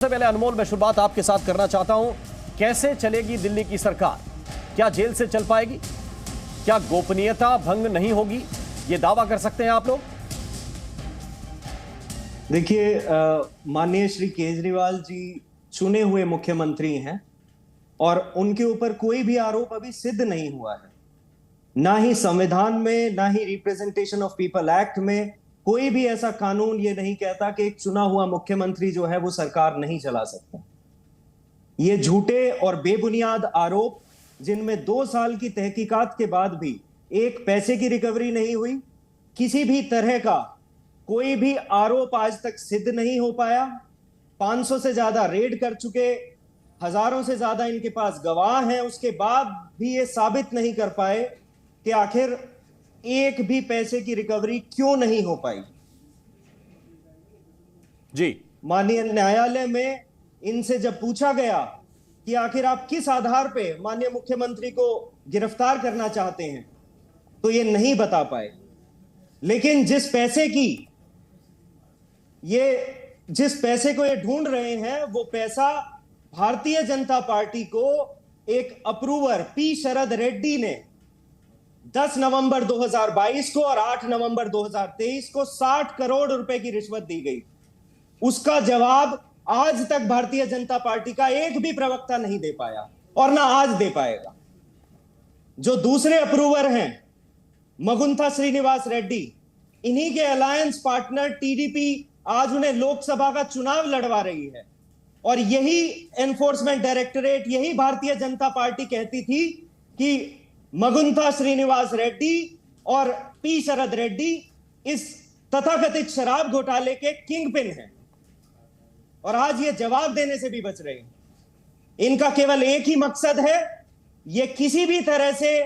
सबसे पहले अनमोल, मैं शुरुआत आपके साथ करना चाहता हूं। कैसे चलेगी दिल्ली की सरकार? क्या जेल से चल पाएगी? क्या गोपनीयता भंग नहीं होगी? यह दावा कर सकते हैं आप लोग? देखिए, माननीय श्री केजरीवाल जी चुने हुए मुख्यमंत्री हैं और उनके ऊपर कोई भी आरोप अभी सिद्ध नहीं हुआ है। ना ही संविधान में, ना ही रिप्रेजेंटेशन ऑफ पीपल एक्ट में कोई भी ऐसा कानून ये नहीं कहता कि एक चुना हुआ मुख्यमंत्री जो है वो सरकार नहीं चला सकता। ये झूठे और बेबुनियाद आरोप, जिनमें 2 साल की तहकीकात के बाद भी एक पैसे की रिकवरी नहीं हुई, किसी भी तरह का कोई भी आरोप आज तक सिद्ध नहीं हो पाया। 500 से ज्यादा रेड कर चुके, हजारों से ज्यादा इनके पास गवाह हैं, उसके बाद भी ये साबित नहीं कर पाए कि आखिर एक भी पैसे की रिकवरी क्यों नहीं हो पाई। जी, माननीय न्यायालय में इनसे जब पूछा गया कि आखिर आप किस आधार पे माननीय मुख्यमंत्री को गिरफ्तार करना चाहते हैं, तो ये नहीं बता पाए। लेकिन जिस पैसे को ये ढूंढ रहे हैं, वो पैसा भारतीय जनता पार्टी को एक अप्रूवर पी शरद रेड्डी ने 10 नवंबर 2022 को और 8 नवंबर 2023 को 60 करोड़ रुपए की रिश्वत दी गई। उसका जवाब आज तक भारतीय जनता पार्टी का एक भी प्रवक्ता नहीं दे पाया और ना आज दे पाएगा। जो दूसरे अप्रूवर हैं, मगुंथा श्रीनिवास रेड्डी, इन्हीं के अलायंस पार्टनर टीडीपी आज उन्हें लोकसभा का चुनाव लड़वा रही है और यही एनफोर्समेंट डायरेक्टरेट, यही भारतीय जनता पार्टी कहती थी कि मगुंथा श्रीनिवास रेड्डी और पी शरद रेड्डी इस तथाकथित शराब घोटाले के किंग पिन हैं और आज ये जवाब देने से भी बच रहे हैं। इनका केवल एक ही मकसद है, ये किसी भी तरह से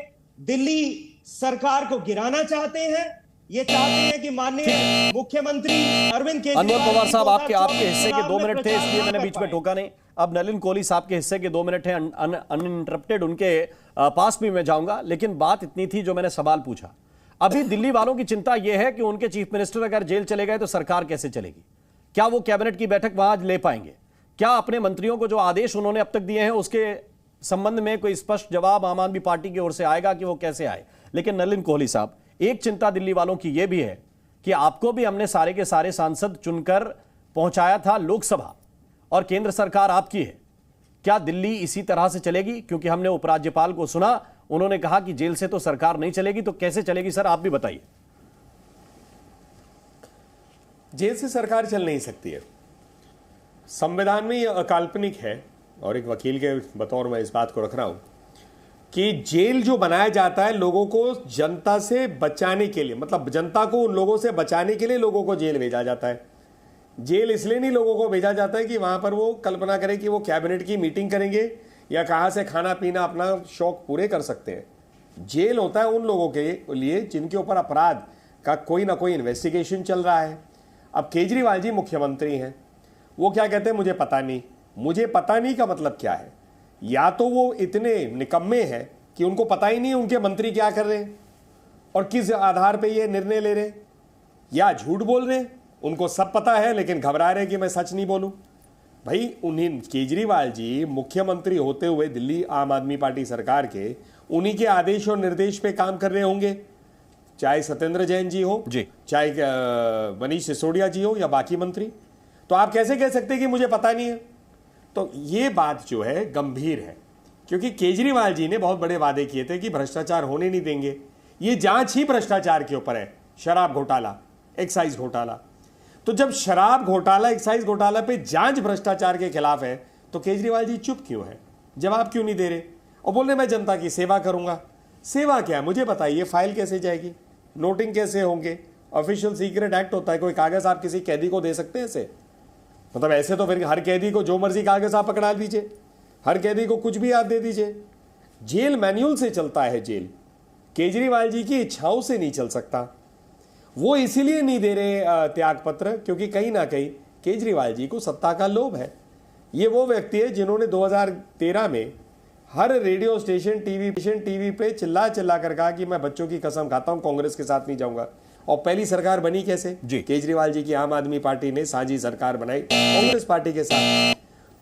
दिल्ली सरकार को गिराना चाहते हैं। ये चाहते हैं कि माननीय मुख्यमंत्री अरविंद केजरीवाल, अनमोल पवार साहब, आपके हिस्से के 2 मिनट थे, इसलिए मैंने बीच में टोका नहीं। अब नलिन कोहली साहब के हिस्से के 2 मिनट हैं अनइंटरप्टेड, उनके पास भी मैं जाऊंगा। लेकिन बात इतनी थी जो मैंने सवाल पूछा। अभी दिल्ली वालों की चिंता यह है कि उनके चीफ मिनिस्टर अगर जेल चले गए तो सरकार कैसे चलेगी? क्या वो कैबिनेट की बैठक वहां ले पाएंगे? क्या अपने मंत्रियों को जो आदेश उन्होंने अब तक दिए हैं उसके संबंध में कोई स्पष्ट जवाब आम आदमी पार्टी की ओर से आएगा कि वो कैसे आए? लेकिन नलिन कोहली साहब, एक चिंता दिल्ली वालों की यह भी है कि आपको भी हमने सारे के सारे सांसद चुनकर पहुंचाया था लोकसभा और केंद्र सरकार आपकी है। क्या दिल्ली इसी तरह से चलेगी? क्योंकि हमने उपराज्यपाल को सुना, उन्होंने कहा कि जेल से तो सरकार नहीं चलेगी, तो कैसे चलेगी सर, आप भी बताइए। जेल से सरकार चल नहीं सकती है। संविधान में यह अकाल्पनिक है और एक वकील के बतौर मैं इस बात को रख रहा हूं कि जेल जो बनाया जाता है लोगों को जनता से बचाने के लिए, मतलब जनता को उन लोगों से बचाने के लिए लोगों को जेल भेजा जाता है। जेल इसलिए नहीं लोगों को भेजा जाता है कि वहां पर वो कल्पना करें कि वो कैबिनेट की मीटिंग करेंगे या कहां से खाना पीना अपना शौक पूरे कर सकते हैं। जेल होता है उन लोगों के लिए जिनके ऊपर अपराध का कोई ना कोई इन्वेस्टिगेशन चल रहा है। अब केजरीवाल जी मुख्यमंत्री हैं, वो क्या कहते हैं, मुझे पता नहीं। मुझे पता नहीं का मतलब क्या है? या तो वो इतने निकम्मे हैं कि उनको पता ही नहीं उनके मंत्री क्या कर रहे हैं और किस आधार पे ये निर्णय ले रहे हैं, या झूठ बोल रहे हैं, उनको सब पता है लेकिन घबरा रहे हैं कि मैं सच नहीं बोलूं। भाई, उन्हीं केजरीवाल जी मुख्यमंत्री होते हुए दिल्ली आम आदमी पार्टी सरकार के उन्हीं के आदेश और निर्देश पे काम कर रहे होंगे, चाहे सत्येंद्र जैन जी हो, चाहे मनीष सिसोदिया जी हो या बाकी मंत्री। तो आप कैसे कह सकते हैं कि मुझे पता नहीं है? तो ये बात जो है गंभीर है, क्योंकि केजरीवाल जी ने बहुत बड़े वादे किए थे कि भ्रष्टाचार होने नहीं देंगे। ये जांच ही भ्रष्टाचार के ऊपर है, शराब घोटाला, एक्साइज घोटाला। तो जब शराब घोटाला, एक्साइज घोटाला पे जांच भ्रष्टाचार के खिलाफ है, तो केजरीवाल जी चुप क्यों है? जवाब क्यों नहीं दे रहे और बोल रहे मैं जनता की सेवा करूंगा? सेवा क्या है मुझे बताइए? फाइल कैसे जाएगी? नोटिंग कैसे होंगे? ऑफिशियल सीक्रेट एक्ट होता है, कोई कागज आप किसी कैदी को दे सकते हैं ऐसे? मतलब ऐसे तो फिर हर कैदी को जो मर्जी कागज आप पकड़ा दीजिए, हर कैदी को कुछ भी आप दे दीजिए। जेल मैन्युअल से चलता है, जेल केजरीवाल जी की इच्छाओं से नहीं चल सकता। वो इसीलिए नहीं दे रहे त्याग पत्र क्योंकि कहीं ना कहीं केजरीवाल जी को सत्ता का लोभ है। ये वो व्यक्ति है जिन्होंने 2013 में हर रेडियो स्टेशन, टीवी पे चिल्ला कर कहा कि मैं बच्चों की कसम खाता हूं कांग्रेस के साथ नहीं जाऊंगा। और पहली सरकार बनी कैसे? केजरीवाल जी की आम आदमी पार्टी ने साझी सरकार बनाई कांग्रेस पार्टी के साथ।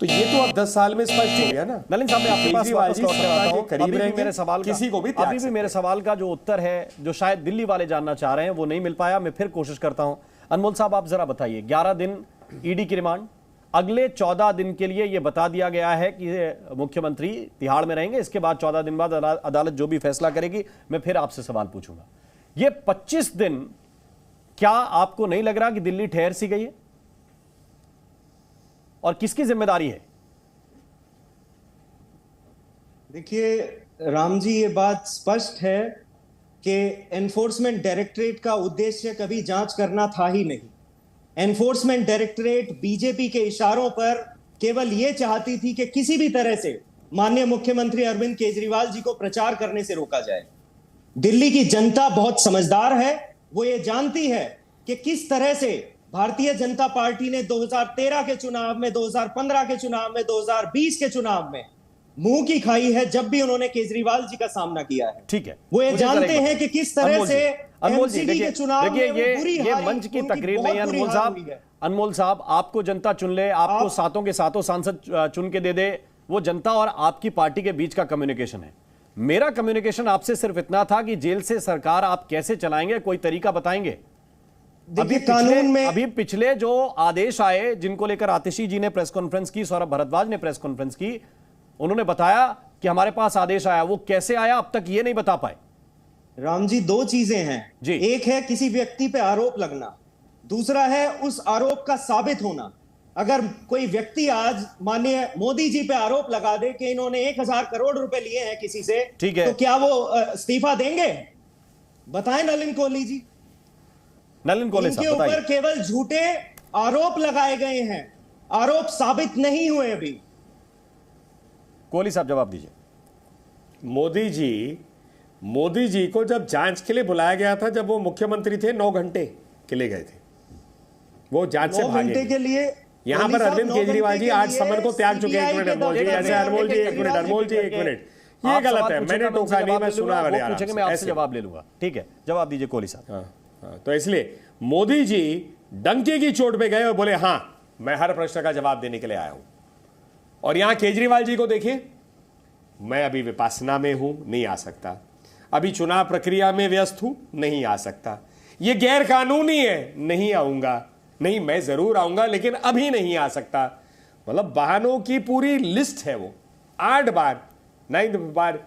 तो ये तो अब 10 साल में स्पष्ट हो गया ना। नलिन साहब, मैं आपके पास केजरीवाल वापस जी लौट कर आता सत्ता हूं। के करीब अभी भी रहेंगे, मेरे सवाल किसी को भी त्याग अभी भी मेरे सवाल का जो उत्तर है, जो शायद दिल्ली वाले जानना चाह रहे हैं, वो नहीं मिल पाया। मैं फिर कोशिश करता हूं। अनमोल साहब, आप जरा बताइए, 11 दिन ईडी की रिमांड, अगले 14 दिन के लिए यह बता दिया गया है कि मुख्यमंत्री तिहाड़ में रहेंगे। इसके बाद 14 दिन बाद अदालत जो भी फैसला करेगी, मैं फिर आपसे सवाल पूछूंगा। ये 25 दिन, क्या आपको नहीं लग रहा कि दिल्ली ठहर सी गई है? और किसकी जिम्मेदारी है? देखिए राम जी, ये बात स्पष्ट है कि एनफोर्समेंट डायरेक्टरेट का उद्देश्य कभी जांच करना था ही नहीं। एनफोर्समेंट डायरेक्टरेट बीजेपी के इशारों पर केवल यह चाहती थी कि किसी भी तरह से माननीय मुख्यमंत्री अरविंद केजरीवाल जी को प्रचार करने से रोका जाए। दिल्ली की जनता बहुत समझदार है, वो ये जानती है कि किस तरह से भारतीय जनता पार्टी ने 2013 के चुनाव में, 2015 के चुनाव में, 2020 के चुनाव में मुंह की खाई है जब भी उन्होंने केजरीवाल जी का सामना किया है। ठीक है, वो ये जानते हैं कि किस तरह से अनमोल जी, एमसीडी के चुनाव में ये मंच की तकरीर नहीं है अनमोल साहब। अनमोल साहब, आपको जनता चुन ले, आपको सातों के सातों सांसद चुन के दे दे, वो जनता और आपकी पार्टी के बीच का कम्युनिकेशन है। मेरा कम्युनिकेशन आपसे सिर्फ इतना था कि जेल से सरकार आप कैसे चलाएंगे, कोई तरीका बताएंगे। अभी पिछले जो आदेश आए, जिनको लेकर आतिशी जी ने प्रेस कॉन्फ्रेंस की, सौरभ भारद्वाज ने प्रेस कॉन्फ्रेंस की, उन्होंने बताया कि हमारे पास आदेश आया। वो कैसे आया अब तक ये नहीं बता पाए। राम जी, दो चीजें हैं जी। एक है किसी व्यक्ति पे आरोप लगना, दूसरा है उस आरोप का साबित होना। अगर कोई व्यक्ति आज माननीय मोदी जी पे आरोप लगा दे कि इन्होंने 1000 करोड़ रुपए लिए हैं किसी से, ठीक है, तो क्या वो इस्तीफा देंगे? बताएं नलिन कोहली जी। नलिन कोहली साहब, इनके ऊपर केवल झूठे आरोप लगाए गए हैं, आरोप साबित नहीं हुए अभी। कोहली साहब जवाब दीजिए। मोदी जी को जब जांच के लिए बुलाया गया था, जब वो मुख्यमंत्री थे, 9 घंटे के लिए गए थे, वो जांच से भागे। 9 घंटे के लिए यहां पर अरविंद केजरीवाल जी 8 समन को त्याग चुके हैं। 1 मिनट अनमोल जी, ऐसे अनमोल जी 1 मिनट, अनमोल जी 1 मिनट, ये गलत है। मैंने टोका नहीं, मैं सुना रहा हूं, मैं आपसे जवाब ले लूंगा। ठीक है, जवाब दीजिए कोहली साहब। तो इसलिए मोदी जी डंके की चोट पे गए और बोले हां, मैं हर प्रश्न का जवाब देने के लिए आया हूं। और यहां केजरीवाल जी को देखिए, मैं अभी विपासना में हूं, नहीं आ सकता। अभी चुनाव प्रक्रिया में व्यस्त हूं, नहीं आ सकता। यह गैर कानूनी है, नहीं आऊंगा। नहीं, मैं जरूर आऊंगा, लेकिन अभी नहीं आ सकता। मतलब बहानों की पूरी लिस्ट है। वो 8 बार, 9th बार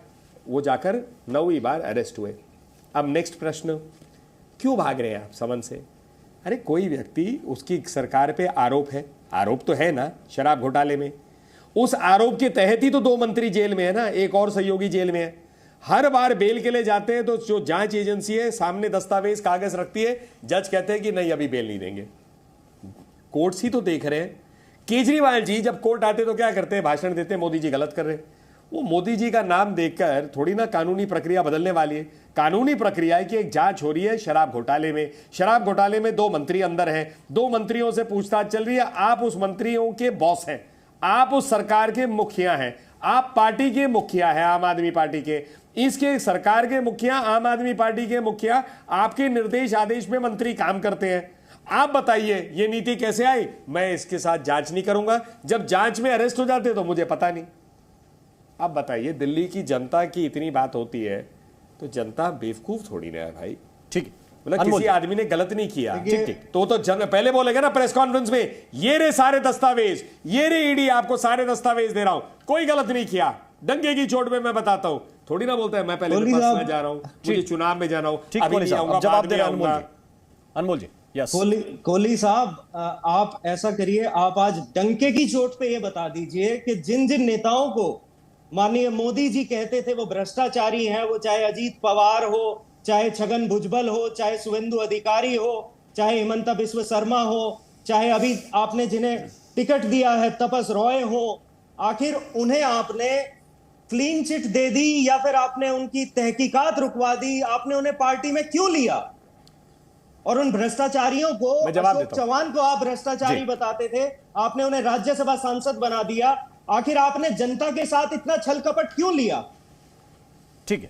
वो जाकर 9वीं बार अरेस्ट हुए। अब नेक्स्ट प्रश्न, क्यों भाग रहे हैं आप समन से? अरे कोई व्यक्ति, उसकी सरकार पे आरोप है, आरोप तो है ना शराब घोटाले में, उस आरोप के तहत ही तो 2 मंत्री जेल में है ना, एक और सहयोगी जेल में है। हर बार बेल के लिए जाते हैं तो जो जांच एजेंसी है सामने दस्तावेज कागज रखती है, जज कहते हैं कि नहीं अभी बेल नहीं देंगे। कोर्ट्स ही तो देख रहे हैं। केजरीवाल जी जब कोर्ट आते तो क्या करते हैं? भाषण देते हैं, मोदी जी गलत कर रहे हैं। वो मोदी जी का नाम देखकर थोड़ी ना कानूनी प्रक्रिया बदलने वाली है। कानूनी प्रक्रिया है कि एक जांच हो रही है शराब घोटाले में। शराब घोटाले में 2 मंत्री अंदर हैं, 2 मंत्रियों से पूछताछ चल रही है। आप उस मंत्रियों के बॉस हैं, आप उस सरकार के मुखिया हैं, आप पार्टी के मुखिया हैं, आम आदमी पार्टी के। इसके सरकार के मुखिया, आम आदमी पार्टी के मुखिया, आपके निर्देश आदेश में मंत्री काम करते हैं। आप बताइए ये नीति कैसे आई? मैं इसके साथ जांच नहीं करूंगा। जब जांच में अरेस्ट हो जाते तो मुझे पता नहीं। आप बताइए, दिल्ली की जनता की इतनी बात होती है तो जनता बेवकूफ थोड़ी ना है भाई। ठीक, मतलब किसी आदमी ने गलत नहीं किया, ठीक, तो पहले बोलेगा ना प्रेस कॉन्फ्रेंस में, ये रे सारे दस्तावेज, ये रे ईडी आपको सारे दस्तावेज दे रहा हूं, कोई गलत नहीं किया, डंके की चोट में मैं बताता हूं। थोड़ी ना बोलता है मैं पहले विपक्ष में जा रहा हूं, मुझे चुनाव में जाना हूं, अभी नहीं आऊंगा, जवाब दे अनमोल जी। यस कोहली साहब, आप ऐसा करिए, आप आज डंके की चोट पे ये बता दीजिए कि जिन जिन नेताओं को माननीय मोदी जी कहते थे वो भ्रष्टाचारी हैं, वो चाहे अजीत पवार हो, चाहे छगन भुजबल हो, चाहे शुवेंदु अधिकारी हो, चाहे हिमंता बिस्व शर्मा हो, चाहे अभी आपने जिन्हें टिकट दिया है तपस रॉय हो, आखिर उन्हें आपने क्लीन चिट दे दी या फिर आपने उनकी तहकीकात रुकवा दी? आपने उन्हें पार्टी में क्यों लिया? और उन भ्रष्टाचारियों को, अशोक चौहान को आप भ्रष्टाचारी बताते थे, आपने उन्हें राज्यसभा सांसद बना दिया। आखिर आपने जनता के साथ इतना छल कपट क्यों लिया? ठीक है।